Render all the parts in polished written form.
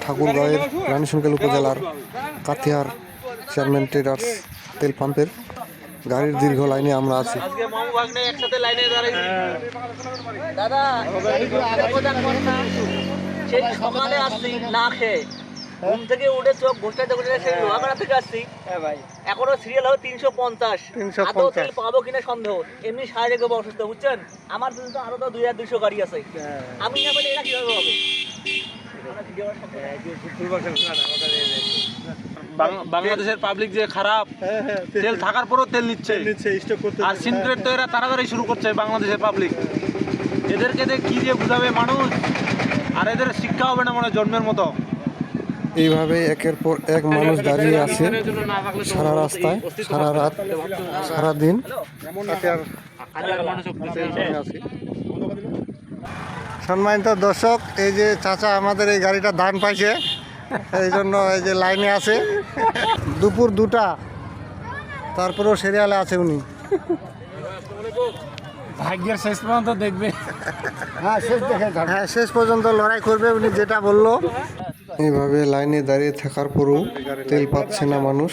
ঠাকুরগাঁওয়ের রানীশঙ্কেল উপজেলার কাথিয়ার chairman traders তেল পাম্পের গাড়ির দীর্ঘ লাইনে আমরা আছি। সেই সকালে আসছি না খেয়ে, ঘুম থেকে উঠে চোখ ঘুষটাতে সেই লোহাগাড়া থেকে আসছি। এখনো সিরিয়াল হবে 350। আদৌ তেল পাবো কিনা সন্দেহ। এমনি শারীরিক অসুস্থ, বুঝছেন? আমার তো আরো তো 2200 গাড়ি আছে। আমি না বলে এরা কিভাবে হবে? বাংলাদেশের পাবলিক যে খারাপ, তেল থাকার পরও তেল নিচ্ছে, আর সিনক্রেট তো এরা তাড়াতাড়ি শুরু করছে। বাংলাদেশের পাবলিক এদেরকে কি দিয়ে বুঝাবে মানুষ? আর এদের শিক্ষা হবে না মনে জন্মের মতো। এইভাবে একের পর এক মানুষ দাঁড়িয়ে আছে সারা রাস্তায়, সারা রাত, সারাদিন। সম্মানিত দর্শক, এই যে চাচা আমাদের এই গাড়িটা দান পাইছে, এই জন্য এই যে লাইনে আছে। দুপুর 2টা, তারপরেও সিরিয়ালে আছে উনি। ভাগ্যের শেষ পর্যন্ত দেখবে। হ্যাঁ, শেষ পর্যন্ত লড়াই করবে উনি, যেটা বললো। এইভাবে লাইনে দাঁড়িয়ে থাকার পরও তেল পাচ্ছে না মানুষ।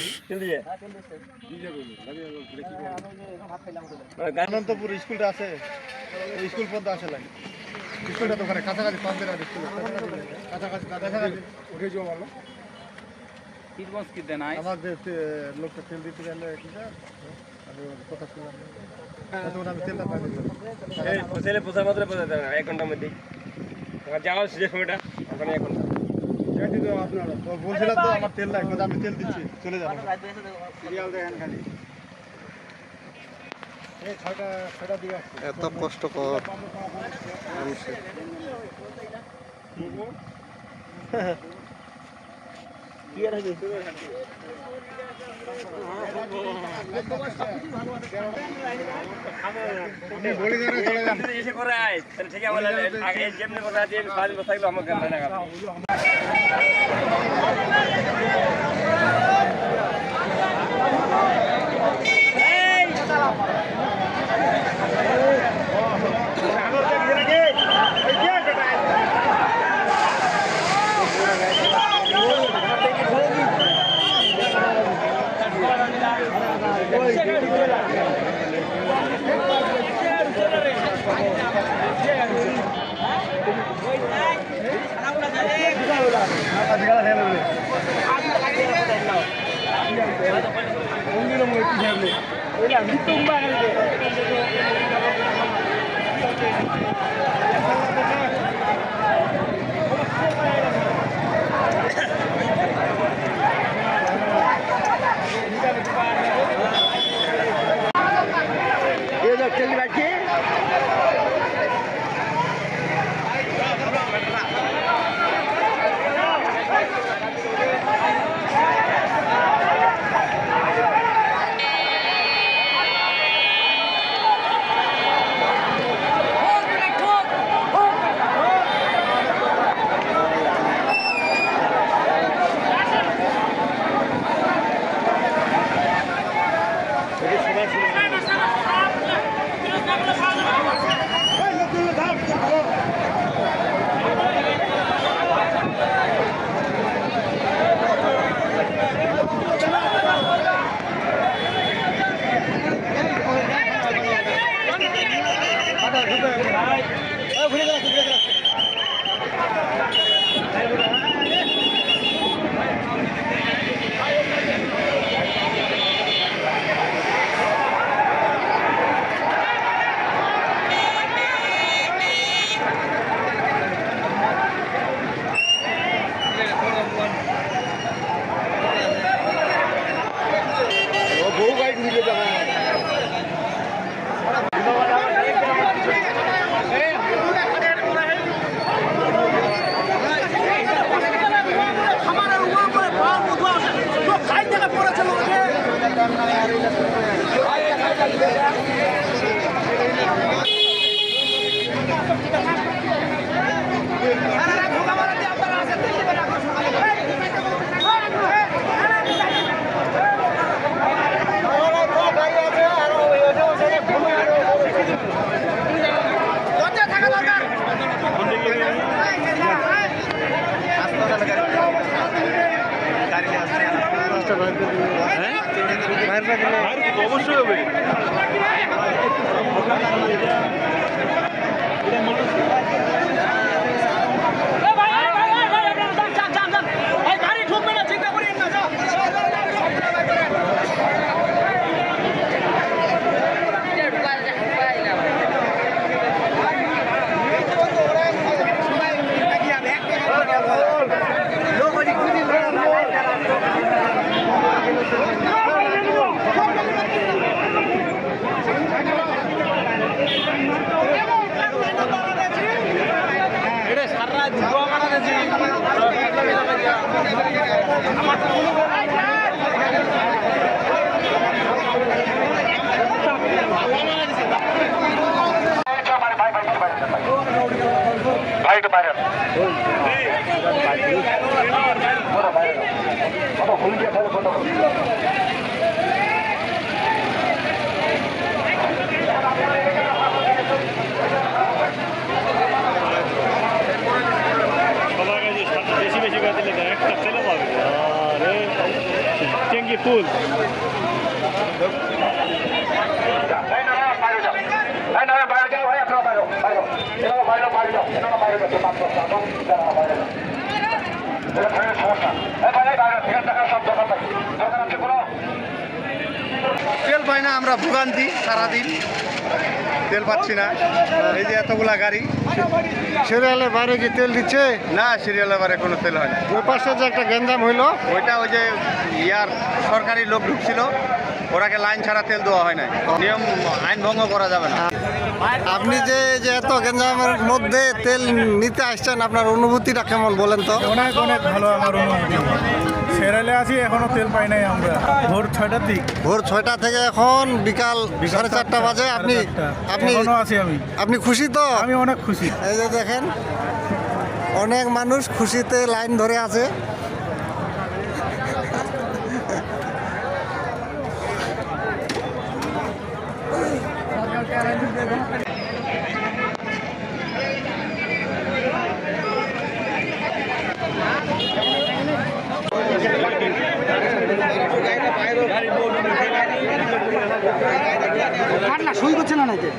অনন্তপুর স্কুলটা আছে, স্কুল পর্যন্ত আসে লাইন। স্কুলটা তো ওখানে কাছাকাছি, পাম্পের আর স্কুল কাছাকাছি উঠে যাওয়া ভালো। আমাদের লোকটা তেল দিতে গেলে আমি কথা শুনলাম, আমি তেলটা পাই দিলাম 1 ঘন্টার মধ্যেই যাওয়ার যে সময়টা ওখানে 1 ঘন্টা। আপনার বলছিলাম তো আমার তেল লাগবে, আমি তেল দিচ্ছি, চলে যাবো। সিরিয়াল দেখেন খালি এত কষ্টকর মানুষের। হাসপাতালে গ্যাসটা বাইরে দিলে হ্যাঁ বাইরে দিলে আর অবশ্যই হবে এটা সারা দুয়া মারা গেছে বেশি বেশি করে দিলে একটা ছেলে পাবে আরে চেঙ্গি ফুল তেল পাই না, আমরা ভোগান্তি সারাদিন, তেল পাচ্ছি না। এই যে এতগুলা গাড়ি, সিরিয়ালের বাইরে কি তেল দিচ্ছে? না, সিরিয়ালের বাইরে কোনো তেল হয় না। ওই পাশে যে একটা গ্যাঞ্জাম হইলো, ওইটা ওই যে ইয়ার সরকারি লোক ঢুকছিল, ওরাকে লাইন ছাড়া তেল দেওয়া হয় না। নিয়ম আইন ভঙ্গ করা যাবে না। আপনি যে এত গ্যাঞ্জামের মধ্যে তেল নিতে আসছেন, আপনার অনুভূতিটা কেমন বলেন তো? অনেক অনেক ভালো আমার অনুভূতি। সেরালে আছি, এখনো তেল পাই নাই আমরা। ভোর 6টার দিক, ভোর 6টা থেকে এখন বিকাল 4:30 বাজে। আপনি এখনো আছি আমি। আপনি খুশি তো? আমি অনেক খুশি। এই যে দেখেন, অনেক মানুষ খুশিতে লাইন ধরে আছে। সই করছে না নাকি?